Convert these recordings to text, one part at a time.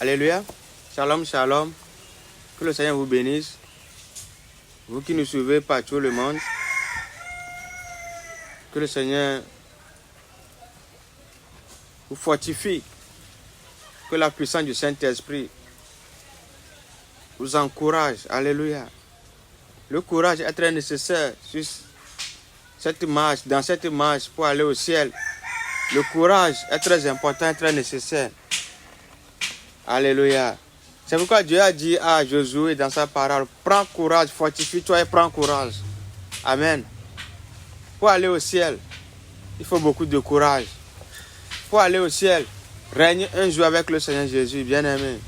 Alléluia. Shalom, shalom. Que le Seigneur vous bénisse. Vous qui nous suivez partout le monde. Que le Seigneur vous fortifie. Que la puissance du Saint-Esprit vous encourage. Alléluia. Le courage est très nécessaire sur cette marche, dans cette marche pour aller au ciel. Le courage est très important et très nécessaire. Alléluia. C'est pourquoi Dieu a dit à Josué dans sa parole, prends courage, fortifie-toi et prends courage. Amen. Pour aller au ciel, il faut beaucoup de courage. Pour aller au ciel, règne un jour avec le Seigneur Jésus, bien-aimé.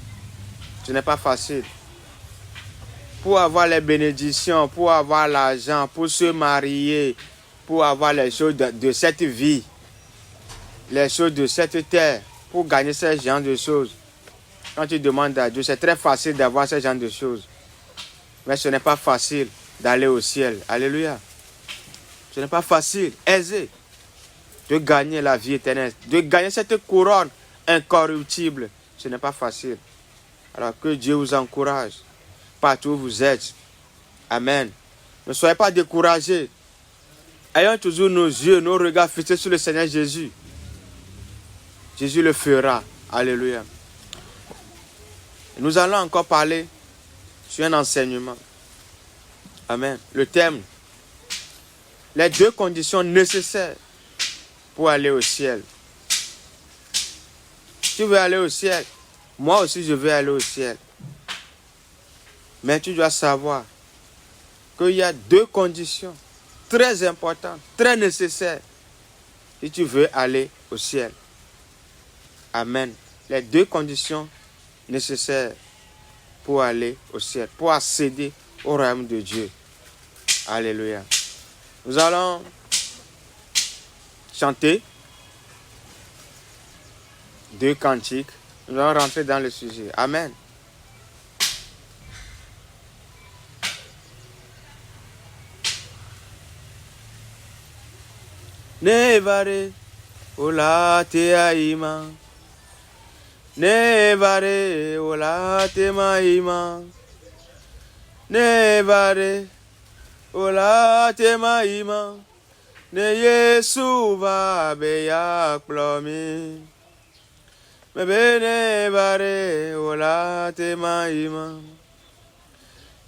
Ce n'est pas facile. Pour avoir les bénédictions, pour avoir l'argent, pour se marier, pour avoir les choses de cette vie, les choses de cette terre, pour gagner ce genre de choses. Quand tu demandes à Dieu, c'est très facile d'avoir ce genre de choses. Mais ce n'est pas facile d'aller au ciel. Alléluia. Ce n'est pas facile, aisé, de gagner la vie éternelle, de gagner cette couronne incorruptible. Ce n'est pas facile. Alors que Dieu vous encourage partout où vous êtes. Amen. Ne soyez pas découragés. Ayons toujours nos yeux, nos regards fixés sur le Seigneur Jésus. Jésus le fera. Alléluia. Nous allons encore parler sur un enseignement. Amen. Le thème. Les deux conditions nécessaires pour aller au ciel. Tu veux aller au ciel. Moi aussi, je veux aller au ciel. Mais tu dois savoir qu'il y a deux conditions très importantes, très nécessaires si tu veux aller au ciel. Amen. Les deux conditions nécessaires pour aller au ciel, pour accéder au royaume de Dieu. Alléluia. Nous allons chanter deux cantiques. Nous allons rentrer dans le sujet. Amen. Nevare ola te aima. Nevare ola te maima. Nevare ola te maima. Ne Yesu va beya plomi. Me bene vare ola te maima.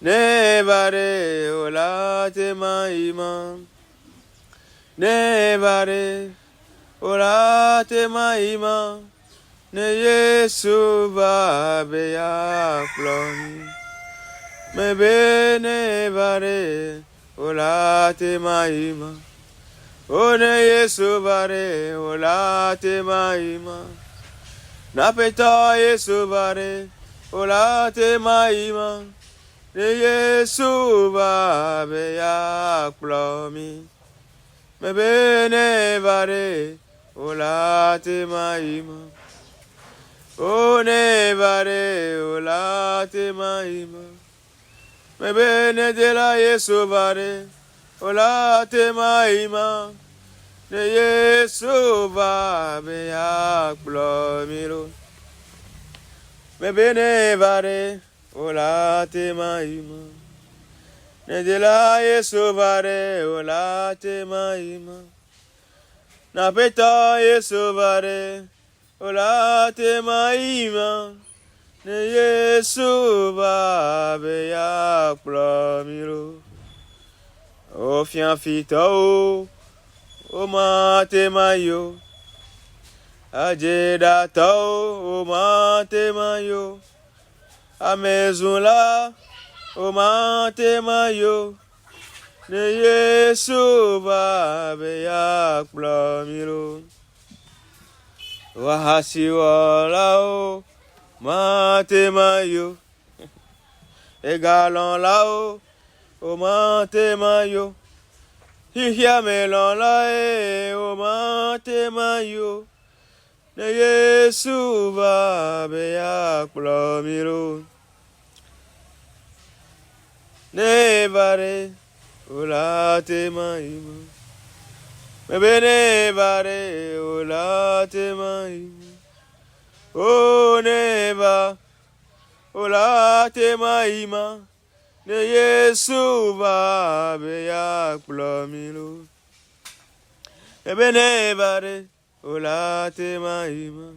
Nevare ola te maima. Nevare ola te maima. Ne Yesu va beya plomi. Me bene vare ola te maima. O ne Yesu vare ola te maima. Na peta Yesu vare ola te maima. Ne Yesu va beya plomi. Me bene vare ola te maima. O ne vare ola te maima. Me bene de la Yesu vare ola te maima. Ne Yesu va beya plomiro. Me bene vare ola te maima. Ne de la Yesu vare ola te maima. Na peta Yesu vare ola te maima. Ne Yesu va beya plomiro. O fianfita o mate mayo. Ajeda o mate mayo. A maison là o mate mayo. Ne Yesu va beya plomiro. O hasi wala o mate mayo. E galon là o mate mayo. Hihia melon la o mate mayo. Ne Yesu va beya plomiro. Ne vare ola te maima. Me bene vare ola te maima. O ne va ola tema ima. Ne Yesu va beya plomilo. Ebene bare ola tema ima.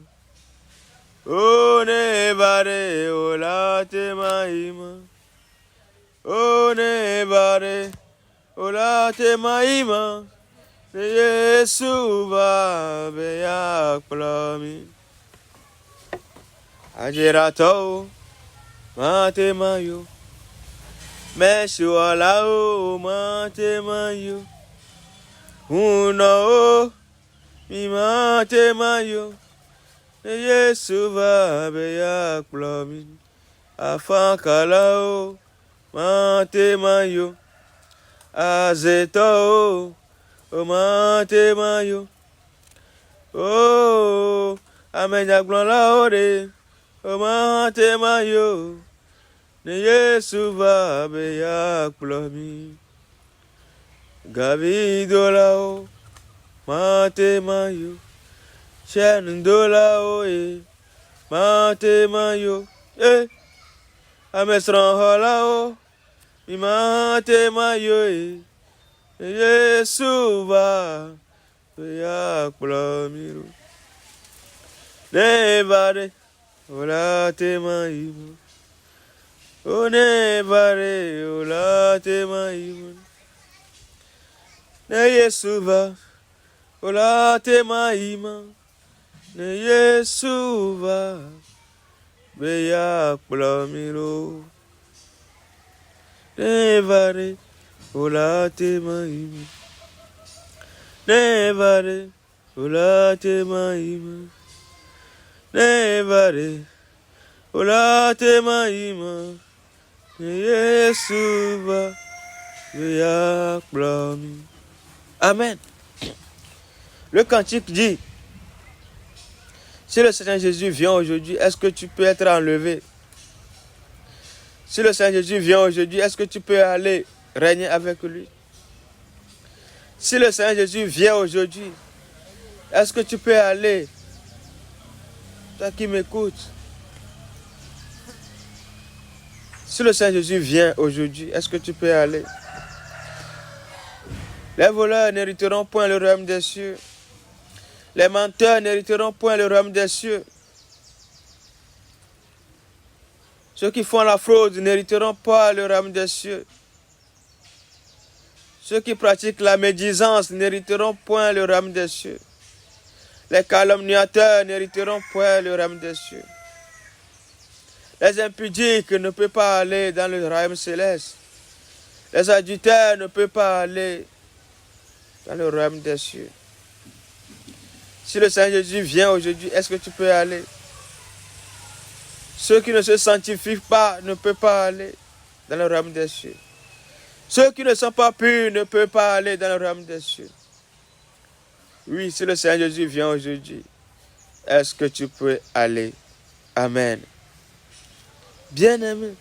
O ne bare ola tema ima. O ne bare ola tema ima. Ne Yesu va beya plomilo. Ajirato mate mayo. Meshuala o mate mayo. Uno o mi mate mayo. Yesu va beya plomi. Afankala o mate mayo. Azeto o mate mayo. Oh, amenya glon la ore. O mate mayo. Ne Yesu va beya plomi. Gavi dolao mate mayo. Shen dolao mate mayo. Amesran holao mi mate mayo. Ne Yesu va beya plomi. Ne vare ola te maimo. O ne vare ola te maimo. Ne Yesu va ola te maima. Ne Yesu va beya plomiro. Ne vare ola te maima. Ne vare ola te maima. Ne vare ola te maima. Ne Yesu va beya plomiro. Amen. Le cantique dit, si le Seigneur Jésus vient aujourd'hui, est-ce que tu peux être enlevé? Si le Seigneur Jésus vient aujourd'hui, est-ce que tu peux aller régner avec lui? Si le Seigneur Jésus vient aujourd'hui, est-ce que tu peux aller? Toi qui m'écoutes. Si le Seigneur Jésus vient aujourd'hui, est-ce que tu peux aller? Les voleurs n'hériteront point le royaume des cieux. Les menteurs n'hériteront point le royaume des cieux. Ceux qui font la fraude n'hériteront pas le royaume des cieux. Ceux qui pratiquent la médisance n'hériteront point le royaume des cieux. Les calomniateurs n'hériteront point le royaume des cieux. Les impudiques ne peuvent pas aller dans le royaume céleste. Les adultères ne peuvent pas aller dans le royaume des cieux. Si le Seigneur Jésus vient aujourd'hui, est-ce que tu peux aller? Ceux qui ne se sanctifient pas ne peuvent pas aller dans le royaume des cieux. Ceux qui ne sont pas purs ne peuvent pas aller dans le royaume des cieux. Oui, si le Seigneur Jésus vient aujourd'hui, est-ce que tu peux aller? Amen. Bien-aimé,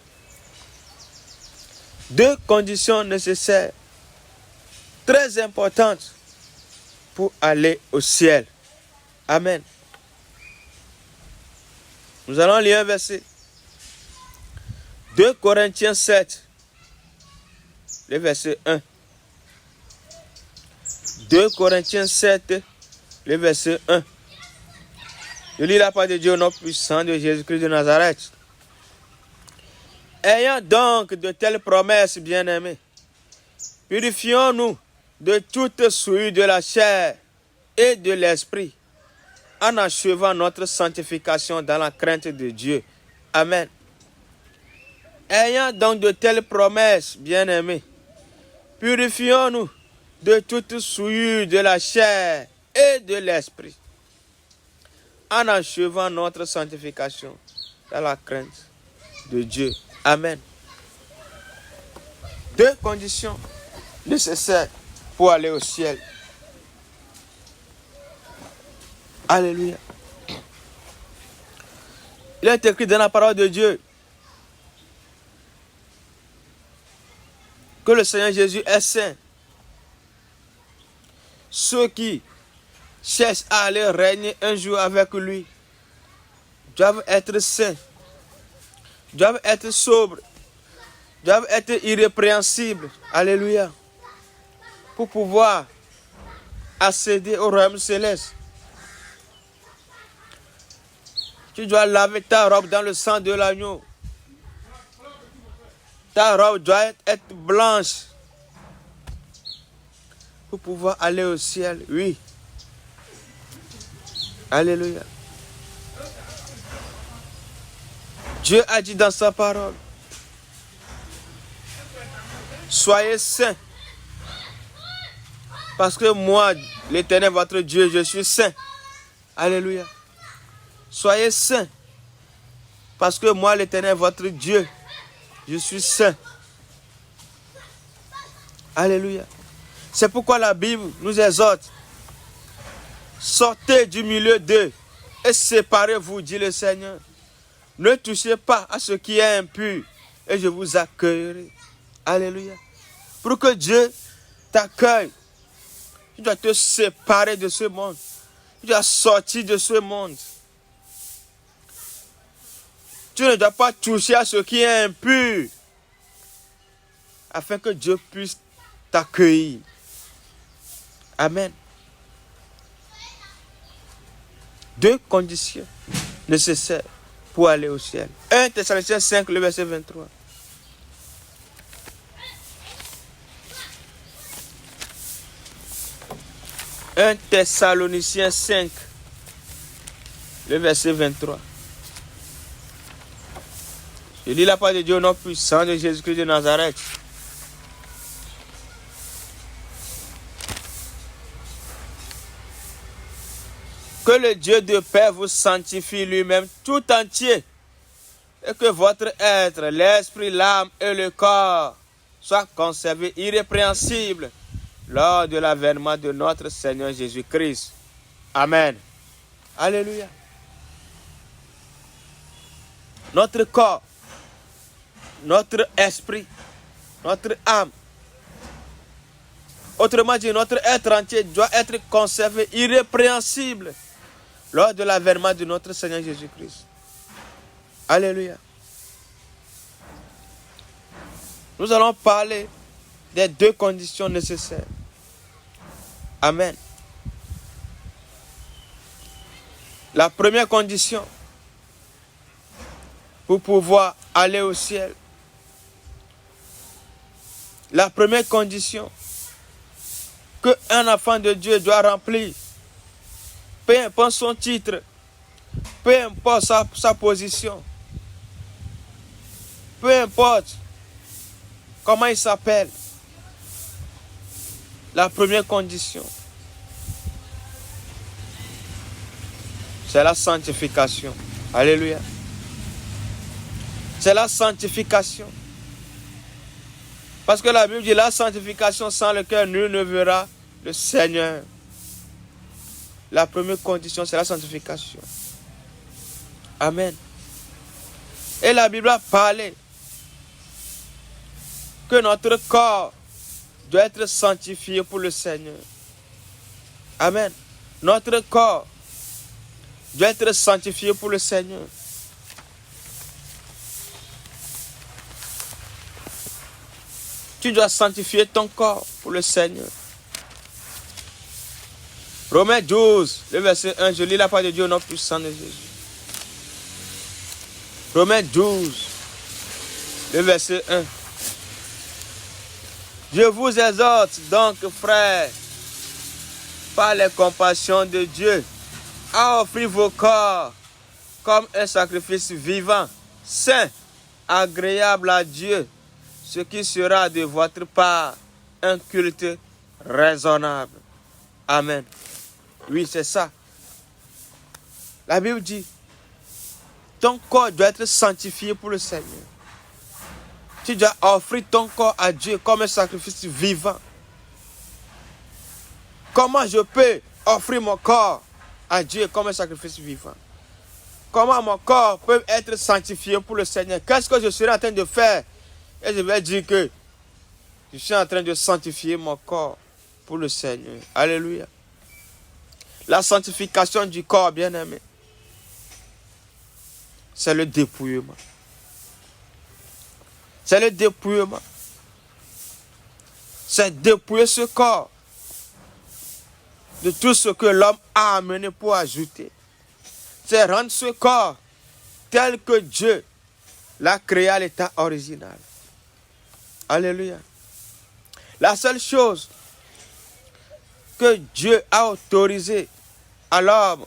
deux conditions nécessaires, très importantes pour aller au ciel. Amen. Nous allons lire un verset. 2 Corinthiens 7, le verset 1. 2 Corinthiens 7, le verset 1. Je lis la parole de Dieu au nom puissant de Jésus-Christ de Nazareth. Ayant donc de telles promesses, bien-aimés, purifions-nous de toute souillure de la chair et de l'esprit, en achevant notre sanctification dans la crainte de Dieu. Amen. Ayant donc de telles promesses, bien-aimés, purifions-nous de toute souillure de la chair et de l'esprit, en achevant notre sanctification dans la crainte de Dieu. Amen. Deux conditions nécessaires pour aller au ciel. Alléluia. Il est écrit dans la parole de Dieu que le Seigneur Jésus est saint. Ceux qui cherchent à aller régner un jour avec lui doivent être saints. doivent être sobres, doivent être irrépréhensibles. Alléluia. Pour pouvoir accéder au royaume céleste. Tu dois laver ta robe dans le sang de l'agneau. Ta robe doit être blanche pour pouvoir aller au ciel. Oui. Alléluia. Dieu a dit dans sa parole, soyez saints, parce que moi, l'Éternel, votre Dieu, je suis saint. Alléluia. Soyez saints, parce que moi, l'Éternel, votre Dieu, je suis saint. Alléluia. C'est pourquoi la Bible nous exhorte, sortez du milieu d'eux et séparez-vous, dit le Seigneur. Ne touchez pas à ce qui est impur et je vous accueillerai. Alléluia. Pour que Dieu t'accueille, tu dois te séparer de ce monde. Tu dois sortir de ce monde. Tu ne dois pas toucher à ce qui est impur afin que Dieu puisse t'accueillir. Amen. 2 conditions nécessaires pour aller au ciel. 1 Thessaloniciens 5, le verset 23. 1 Thessaloniciens 5, le verset 23. Je lis la parole de Dieu au nom puissant de Jésus-Christ de Nazareth. Que le Dieu de paix vous sanctifie lui-même tout entier et que votre être, l'esprit, l'âme et le corps soient conservés irrépréhensibles lors de l'avènement de notre Seigneur Jésus-Christ. Amen. Alléluia. Notre corps, notre esprit, notre âme, autrement dit, notre être entier doit être conservé irrépréhensible lors de l'avènement de notre Seigneur Jésus-Christ. Alléluia. Nous allons parler des 2 conditions nécessaires. Amen. La première condition pour pouvoir aller au ciel. La première condition qu'un enfant de Dieu doit remplir, peu importe son titre, peu importe sa position, peu importe comment il s'appelle, la première condition, c'est la sanctification. Alléluia. C'est la sanctification. Parce que la Bible dit la sanctification sans laquelle nul ne verra le Seigneur. La première condition, c'est la sanctification. Amen. Et la Bible a parlé que notre corps doit être sanctifié pour le Seigneur. Amen. Notre corps doit être sanctifié pour le Seigneur. Tu dois sanctifier ton corps pour le Seigneur. Romains 12, le verset 1, je lis la parole de Dieu au nom puissant de Jésus. Romains 12, le verset 1. Je vous exhorte donc, frères, par les compassions de Dieu, à offrir vos corps comme un sacrifice vivant, saint, agréable à Dieu, ce qui sera de votre part un culte raisonnable. Amen. Oui, c'est ça. La Bible dit, ton corps doit être sanctifié pour le Seigneur. Tu dois offrir ton corps à Dieu comme un sacrifice vivant. Comment je peux offrir mon corps à Dieu comme un sacrifice vivant? Comment mon corps peut être sanctifié pour le Seigneur? Qu'est-ce que je serai en train de faire? Et je vais dire que je suis en train de sanctifier mon corps pour le Seigneur. Alléluia. La sanctification du corps, bien-aimé, c'est le dépouillement. C'est le dépouillement. C'est dépouiller ce corps de tout ce que l'homme a amené pour ajouter. C'est rendre ce corps tel que Dieu l'a créé à l'état original. Alléluia. La seule chose que Dieu a autorisé à l'homme,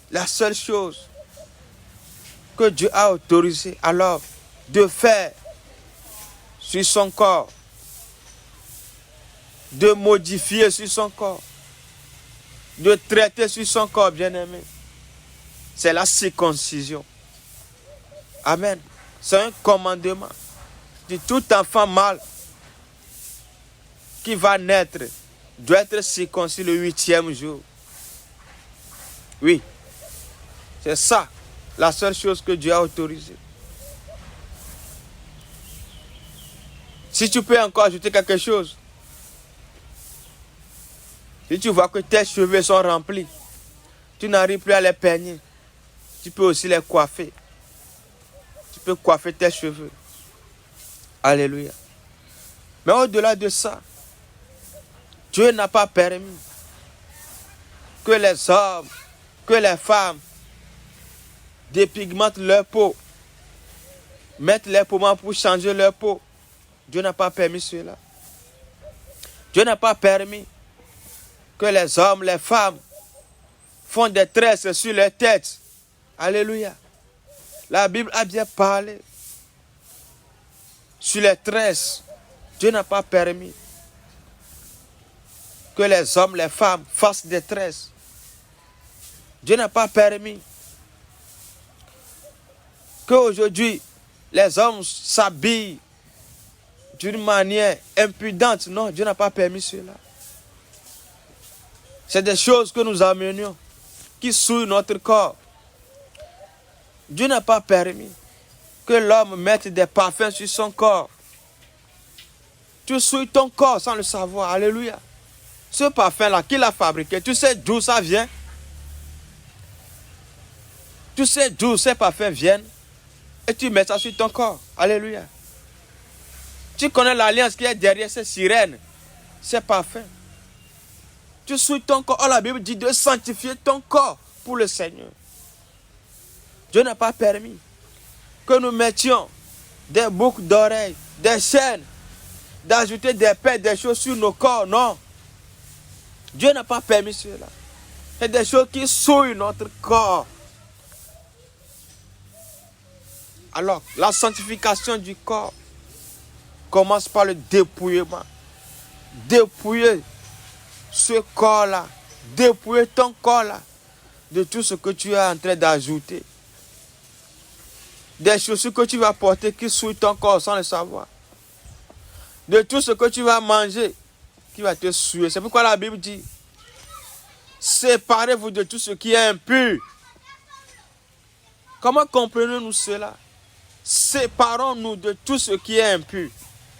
la seule chose que Dieu a autorisé à l'homme de faire sur son corps, de modifier sur son corps, de traiter sur son corps, bien-aimé, c'est la circoncision. Amen. C'est un commandement de tout enfant mâle qui va naître doit être circoncis le 8e jour. Oui, c'est ça la seule chose que Dieu a autorisée. Si tu peux encore ajouter quelque chose, si tu vois que tes cheveux sont remplis, tu n'arrives plus à les peigner, tu peux aussi les coiffer. Tu peux coiffer tes cheveux. Alléluia. Mais au-delà de ça, Dieu n'a pas permis que les hommes, que les femmes dépigmentent leur peau, mettent les pommades pour changer leur peau. Dieu n'a pas permis cela. Dieu n'a pas permis que les hommes, les femmes font des tresses sur leur tête. Alléluia. La Bible a bien parlé sur les tresses. Dieu n'a pas permis que les hommes, les femmes fassent des tresses. Dieu n'a pas permis qu'aujourd'hui les hommes s'habillent d'une manière impudente. Non, Dieu n'a pas permis cela. C'est des choses que nous amenions, qui souillent notre corps. Dieu n'a pas permis que l'homme mette des parfums sur son corps. Tu souilles ton corps sans le savoir. Alléluia. Ce parfum-là, qui l'a fabriqué? Tu sais d'où ça vient? Tu sais d'où ces parfums viennent? Et tu mets ça sur ton corps. Alléluia. Tu connais l'alliance qui est derrière ces sirènes, ces parfums. Tu souilles ton corps. Oh, la Bible dit de sanctifier ton corps pour le Seigneur. Dieu n'a pas permis que nous mettions des boucles d'oreilles, des chaînes, d'ajouter des paix, des choses sur nos corps. Non. Dieu n'a pas permis cela. C'est des choses qui souillent notre corps. Alors, la sanctification du corps commence par le dépouillement. Dépouiller ce corps-là, dépouiller ton corps-là de tout ce que tu es en train d'ajouter. Des chaussures que tu vas porter qui souillent ton corps sans le savoir. De tout ce que tu vas manger qui va te souiller. C'est pourquoi la Bible dit, séparez-vous de tout ce qui est impur. Comment comprenons-nous cela? Séparons-nous de tout ce qui est impur.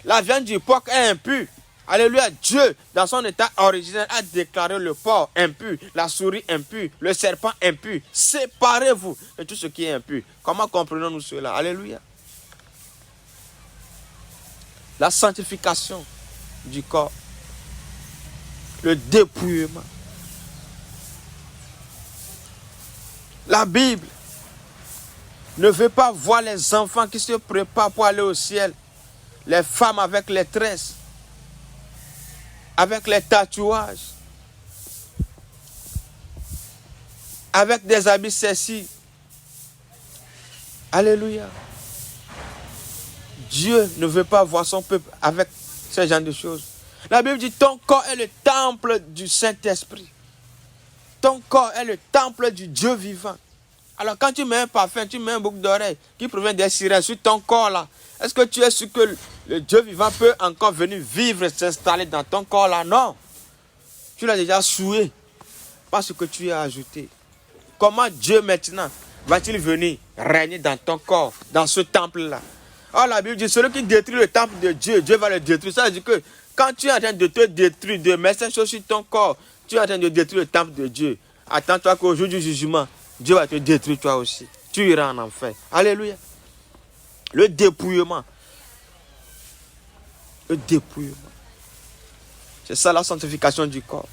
La viande du porc est impure. Alléluia. Dieu, dans son état originel, a déclaré le porc impur, la souris impure, le serpent impur. Séparez-vous de tout ce qui est impur. Comment comprenons-nous cela? Alléluia. La sanctification du corps. Le dépouillement. La Bible ne veut pas voir les enfants qui se préparent pour aller au ciel. Les femmes avec les tresses, avec les tatouages, avec des habits sexy. Alléluia. Dieu ne veut pas voir son peuple avec ce genre de choses. La Bible dit, ton corps est le temple du Saint-Esprit. Ton corps est le temple du Dieu vivant. Alors quand tu mets un parfum, tu mets un boucle d'oreille qui provient des sirènes sur ton corps là, est-ce que tu es sûr que le Dieu vivant peut encore venir vivre et s'installer dans ton corps là? Non. Tu l'as déjà souillé par ce que tu as ajouté. Comment Dieu maintenant va-t-il venir régner dans ton corps, dans ce temple là? Oh, la Bible dit, celui qui détruit le temple de Dieu, Dieu va le détruire. Ça veut dire que quand tu es en train de te détruire, de mettre ces choses sur ton corps, tu es en train de détruire le temple de Dieu. Attends-toi qu'au jour du jugement, Dieu va te détruire toi aussi. Tu iras en enfer. Alléluia. Le dépouillement. Le dépouillement. C'est ça la sanctification du corps.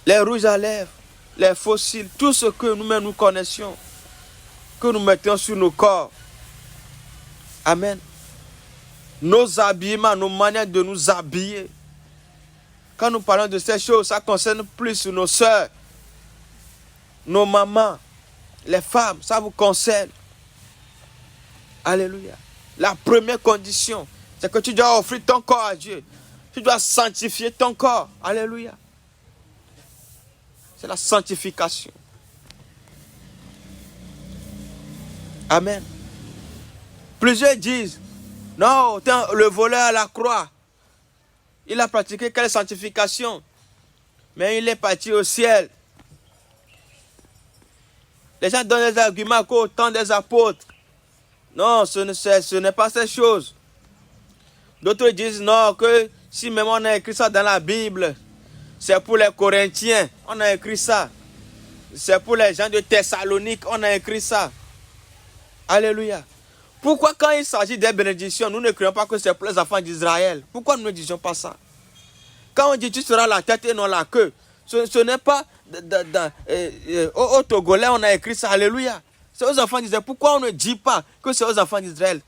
Les rouges à lèvres, les fossiles, tout ce que nous-mêmes nous connaissions, que nous mettions sur nos corps. Amen. Nos habillements, nos manières de nous habiller. Quand nous parlons de ces choses, ça concerne plus nos sœurs, nos mamans, les femmes, ça vous concerne. Alléluia. La première condition, c'est que tu dois offrir ton corps à Dieu. Tu dois sanctifier ton corps. Alléluia. C'est la sanctification. Amen. Plusieurs disent, non, le voleur à la croix, il a pratiqué quelle sanctification? Mais il est parti au ciel. Les gens donnent des arguments qu'au temps des apôtres. Non, ce n'est pas ces choses. D'autres disent non, que si même on a écrit ça dans la Bible, c'est pour les Corinthiens, on a écrit ça. C'est pour les gens de Thessalonique, on a écrit ça. Alléluia. Pourquoi quand il s'agit des bénédictions, nous ne croyons pas que c'est pour les enfants d'Israël? Pourquoi nous ne disons pas ça? Quand on dit tu seras la tête et non la queue, ce n'est pas au Togolais on a écrit ça. Alléluia. C'est aux enfants d'Israël. Pourquoi on ne dit pas que c'est aux enfants d'Israël?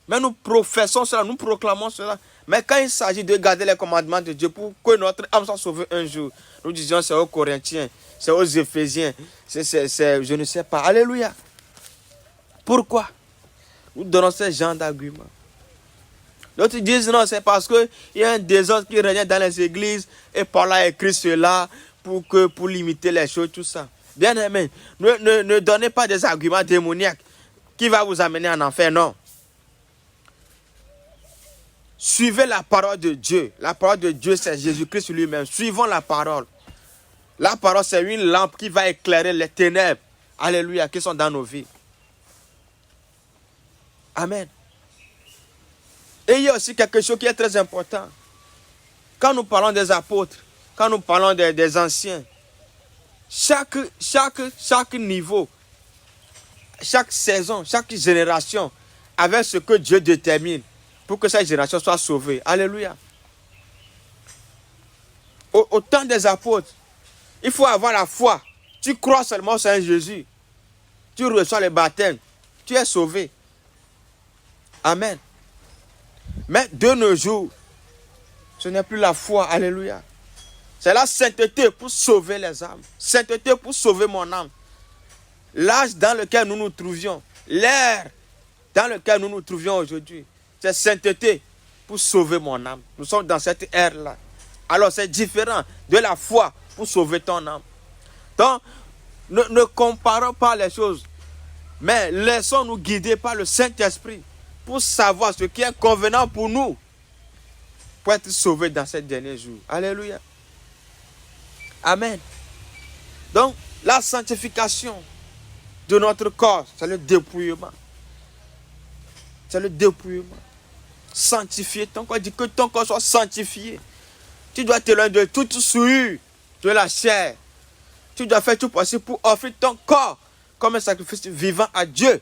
Mais nous professons cela, nous proclamons cela. Mais quand il s'agit de garder les commandements de Dieu pour que notre âme soit sauvée un jour, nous disons c'est aux Corinthiens, c'est aux Éphésiens, je ne sais pas. Alléluia. Pourquoi nous donnons ces genres d'arguments? D'autres disent non, c'est parce qu'il y a un désordre qui régnait dans les églises et Paul a écrit cela pour limiter les choses, tout ça. Bien aimé, ne donnez pas des arguments démoniaques qui vont vous amener en enfer, non. Suivez la parole de Dieu. La parole de Dieu, c'est Jésus-Christ lui-même. Suivons la parole. La parole, c'est une lampe qui va éclairer les ténèbres. Alléluia, qui sont dans nos vies. Amen. Et il y a aussi quelque chose qui est très important. Quand nous parlons des apôtres, quand nous parlons des anciens, chaque niveau, chaque saison, chaque génération avait ce que Dieu détermine pour que cette génération soit sauvée. Alléluia. Au temps des apôtres, il faut avoir la foi. Tu crois seulement au Seigneur Jésus. Tu reçois le baptême. Tu es sauvé. Amen. Mais de nos jours, ce n'est plus la foi. Alléluia. C'est la sainteté pour sauver les âmes. Sainteté pour sauver mon âme. L'âge dans lequel nous nous trouvions, l'ère dans lequel nous nous trouvions aujourd'hui, c'est sainteté pour sauver mon âme. Nous sommes dans cette ère-là. Alors c'est différent de la foi pour sauver ton âme. Donc, ne comparons pas les choses, mais laissons-nous guider par le Saint-Esprit pour savoir ce qui est convenant pour nous, pour être sauvés dans ces derniers jours. Alléluia. Amen. Donc, la sanctification de notre corps, c'est le dépouillement. C'est le dépouillement. Sanctifier ton corps, dit que ton corps soit sanctifié. Tu dois t'éloigner de toute souillure de la chair. Tu dois faire tout possible pour offrir ton corps comme un sacrifice vivant à Dieu.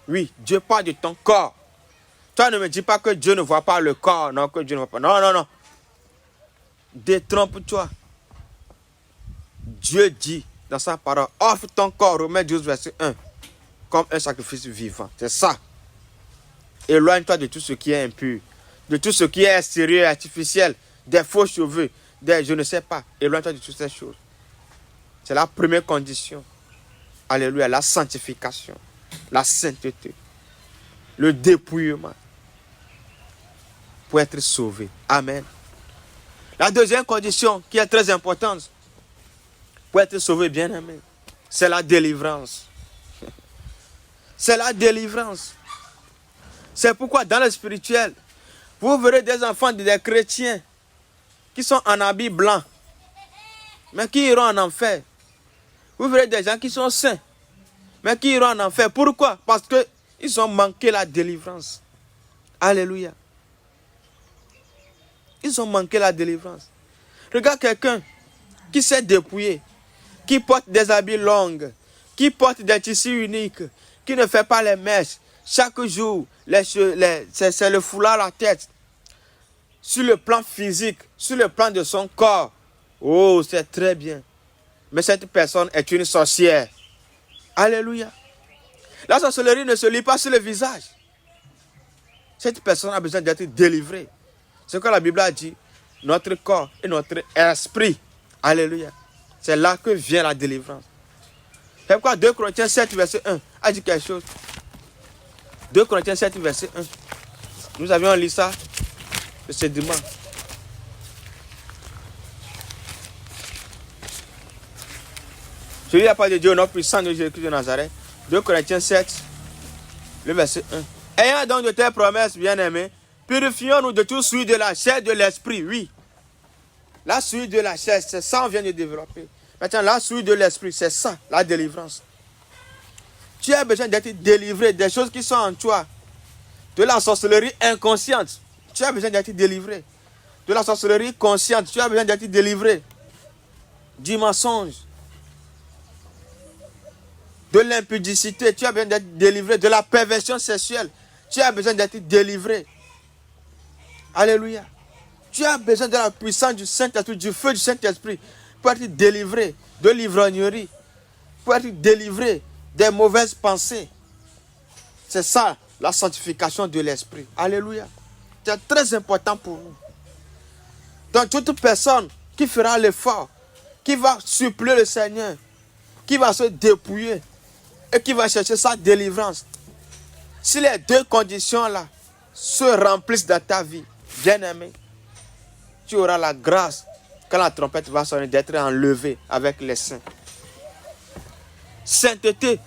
Oui, Dieu parle de ton corps. Toi, ne me dis pas que Dieu ne voit pas le corps. Non, que Dieu ne voit pas. Non, non, non. Détrompe-toi. Dieu dit dans sa parole, offre ton corps, Romains 12, verset 1, comme un sacrifice vivant. C'est ça. Éloigne-toi de tout ce qui est impur, de tout ce qui est extérieur, artificiel, des faux cheveux, des je ne sais pas. Éloigne-toi de toutes ces choses. C'est la première condition. Alléluia, la sanctification, la sainteté, le dépouillement pour être sauvé. Amen. La deuxième condition qui est très importante pour être sauvé, bien aimé, c'est la délivrance. C'est la délivrance. C'est pourquoi dans le spirituel, vous verrez des enfants des chrétiens qui sont en habit blanc, mais qui iront en enfer. Vous verrez des gens qui sont saints, mais qui iront en enfer. Pourquoi? Parce qu'ils ont manqué la délivrance. Alléluia. Ils ont manqué la délivrance. Regarde quelqu'un qui s'est dépouillé, qui porte des habits longs, qui porte des tissus uniques, qui ne fait pas les mèches, chaque jour, c'est le foulard à la tête. Sur le plan physique, sur le plan de son corps, oh, c'est très bien. Mais cette personne est une sorcière. Alléluia. La sorcellerie ne se lit pas sur le visage. Cette personne a besoin d'être délivrée. C'est ce que la Bible a dit. Notre corps et notre esprit. Alléluia. C'est là que vient la délivrance. C'est pourquoi 2 Corinthiens 7, verset 1 a dit quelque chose. 2 Corinthiens 7, verset 1. Nous avions lu ça ce dimanche. Celui-là parle de Dieu, notre puissant de Jésus-Christ de Nazareth. 2 Corinthiens 7, le verset 1. Ayant donc de telles promesses, bien-aimés, purifions-nous de tout souillure de la chair, de l'esprit, oui. La souillure de la chair, c'est ça qu'on vient de développer. Maintenant, la souillure de l'esprit, c'est ça, la délivrance. Tu as besoin d'être délivré des choses qui sont en toi. De la sorcellerie inconsciente, tu as besoin d'être délivré. De la sorcellerie consciente, tu as besoin d'être délivré. Du mensonge. De l'impudicité, tu as besoin d'être délivré. De la perversion sexuelle, tu as besoin d'être délivré. Alléluia. Tu as besoin de la puissance du Saint-Esprit, du feu du Saint-Esprit, pour être délivré de l'ivrognerie, pour être délivré des mauvaises pensées. C'est ça, la sanctification de l'esprit. Alléluia. C'est très important pour nous. Donc, toute personne qui fera l'effort, qui va supplier le Seigneur, qui va se dépouiller et qui va chercher sa délivrance, si les deux conditions-là se remplissent dans ta vie, bien-aimé, tu auras la grâce, quand la trompette va sonner, d'être enlevé avec les saints. Sainteté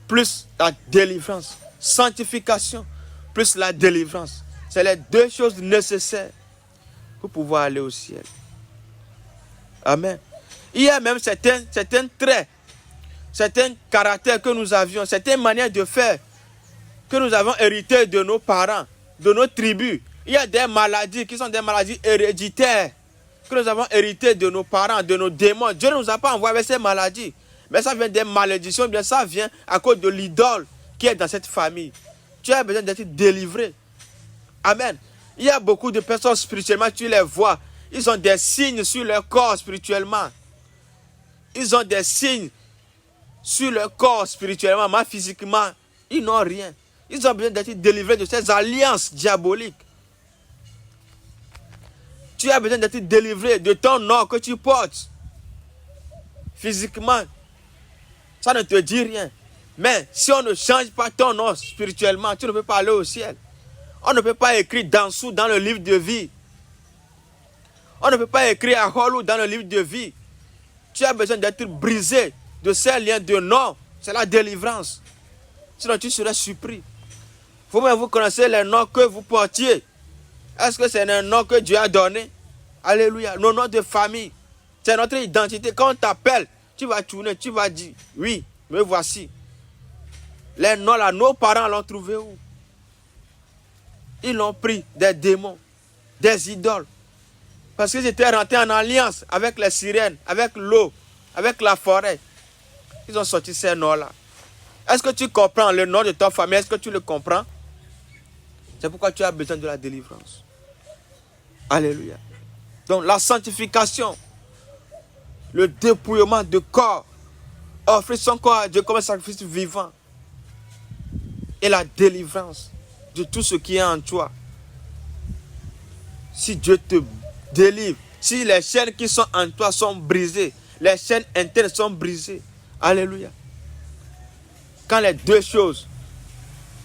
plus la délivrance. Sanctification plus la délivrance. C'est les deux choses nécessaires pour pouvoir aller au ciel. Amen. Il y a même certains traits, certains caractères que nous avions, certaines manières de faire que nous avons hérité de nos parents, de nos tribus. Il y a des maladies qui sont des maladies héréditaires que nous avons héritées de nos parents, de nos démons. Dieu ne nous a pas envoyé ces maladies. Mais ça vient des malédictions, bien ça vient à cause de l'idole qui est dans cette famille. Tu as besoin d'être délivré. Amen. Il y a beaucoup de personnes spirituellement, tu les vois. Ils ont des signes sur leur corps spirituellement. Ils ont des signes sur leur corps spirituellement, mais physiquement, ils n'ont rien. Ils ont besoin d'être délivrés de ces alliances diaboliques. Tu as besoin d'être délivré de ton nom que tu portes. Physiquement, ça ne te dit rien. Mais si on ne change pas ton nom spirituellement, tu ne peux pas aller au ciel. On ne peut pas écrire Dansou dans le livre de vie. On ne peut pas écrire Aholu dans le livre de vie. Tu as besoin d'être brisé de ces liens de nom. C'est la délivrance. Sinon tu serais surpris. Vous-même, vous connaissez les noms que vous portiez. Est-ce que c'est un nom que Dieu a donné? Alléluia. Nos noms de famille. C'est notre identité. Quand on t'appelle, tu vas tourner, tu vas dire, oui, me voici. Les noms là, nos parents l'ont trouvé où? Ils l'ont pris des démons, des idoles. Parce qu'ils étaient rentrés en alliance avec les sirènes, avec l'eau, avec la forêt. Ils ont sorti ces noms-là. Est-ce que tu comprends le nom de ta famille? Est-ce que tu le comprends? C'est pourquoi tu as besoin de la délivrance. Alléluia. Donc la sanctification, le dépouillement de corps, offrir son corps à Dieu comme un sacrifice vivant, et la délivrance de tout ce qui est en toi. Si Dieu te délivre, si les chaînes qui sont en toi sont brisées, les chaînes internes sont brisées, alléluia. Quand les deux choses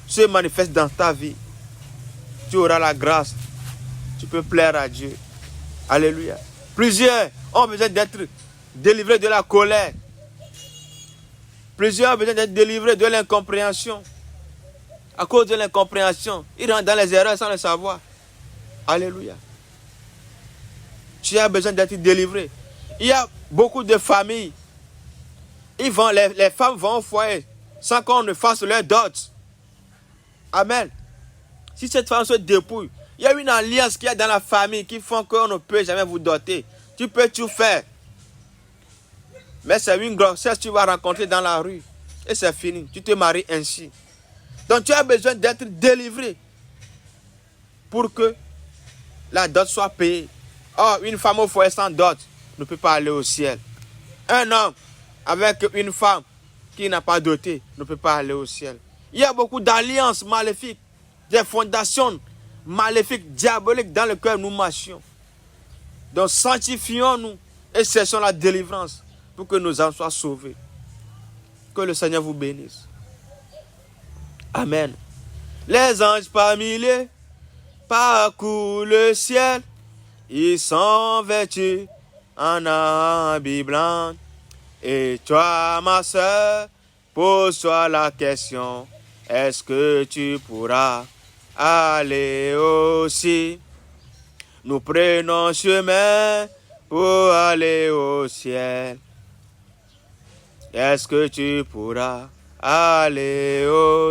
se manifestent dans ta vie, tu auras la grâce, tu peux plaire à Dieu. Alléluia. Plusieurs ont besoin d'être délivrés de la colère. Plusieurs ont besoin d'être délivrés de l'incompréhension. À cause de l'incompréhension, ils rentrent dans les erreurs sans le savoir. Alléluia. Tu as besoin d'être délivré. Il y a beaucoup de familles. Les femmes vont au foyer sans qu'on ne fasse leur dot. Amen. Si cette femme se dépouille, il y a une alliance qu'il y a dans la famille qui font qu'on ne peut jamais vous doter. Tu peux tout faire. Mais c'est une grossesse que tu vas rencontrer dans la rue. Et c'est fini. Tu te maries ainsi. Donc tu as besoin d'être délivré pour que la dot soit payée. Or, une femme au foyer sans dot ne peut pas aller au ciel. Un homme avec une femme qui n'a pas doté ne peut pas aller au ciel. Il y a beaucoup d'alliances maléfiques, des fondations maléfiques, diaboliques dans lesquelles nous marchions. Donc sanctifions-nous et cherchons la délivrance pour que nos âmes soient sauvées. Que le Seigneur vous bénisse. Amen. Les anges par milliers parcourent le ciel. Ils sont vêtus en habits blancs. Et toi, ma soeur, pose-toi la question. Est-ce que tu pourras aller aussi? Nous prenons chemin pour aller au ciel. Est-ce que tu pourras aller au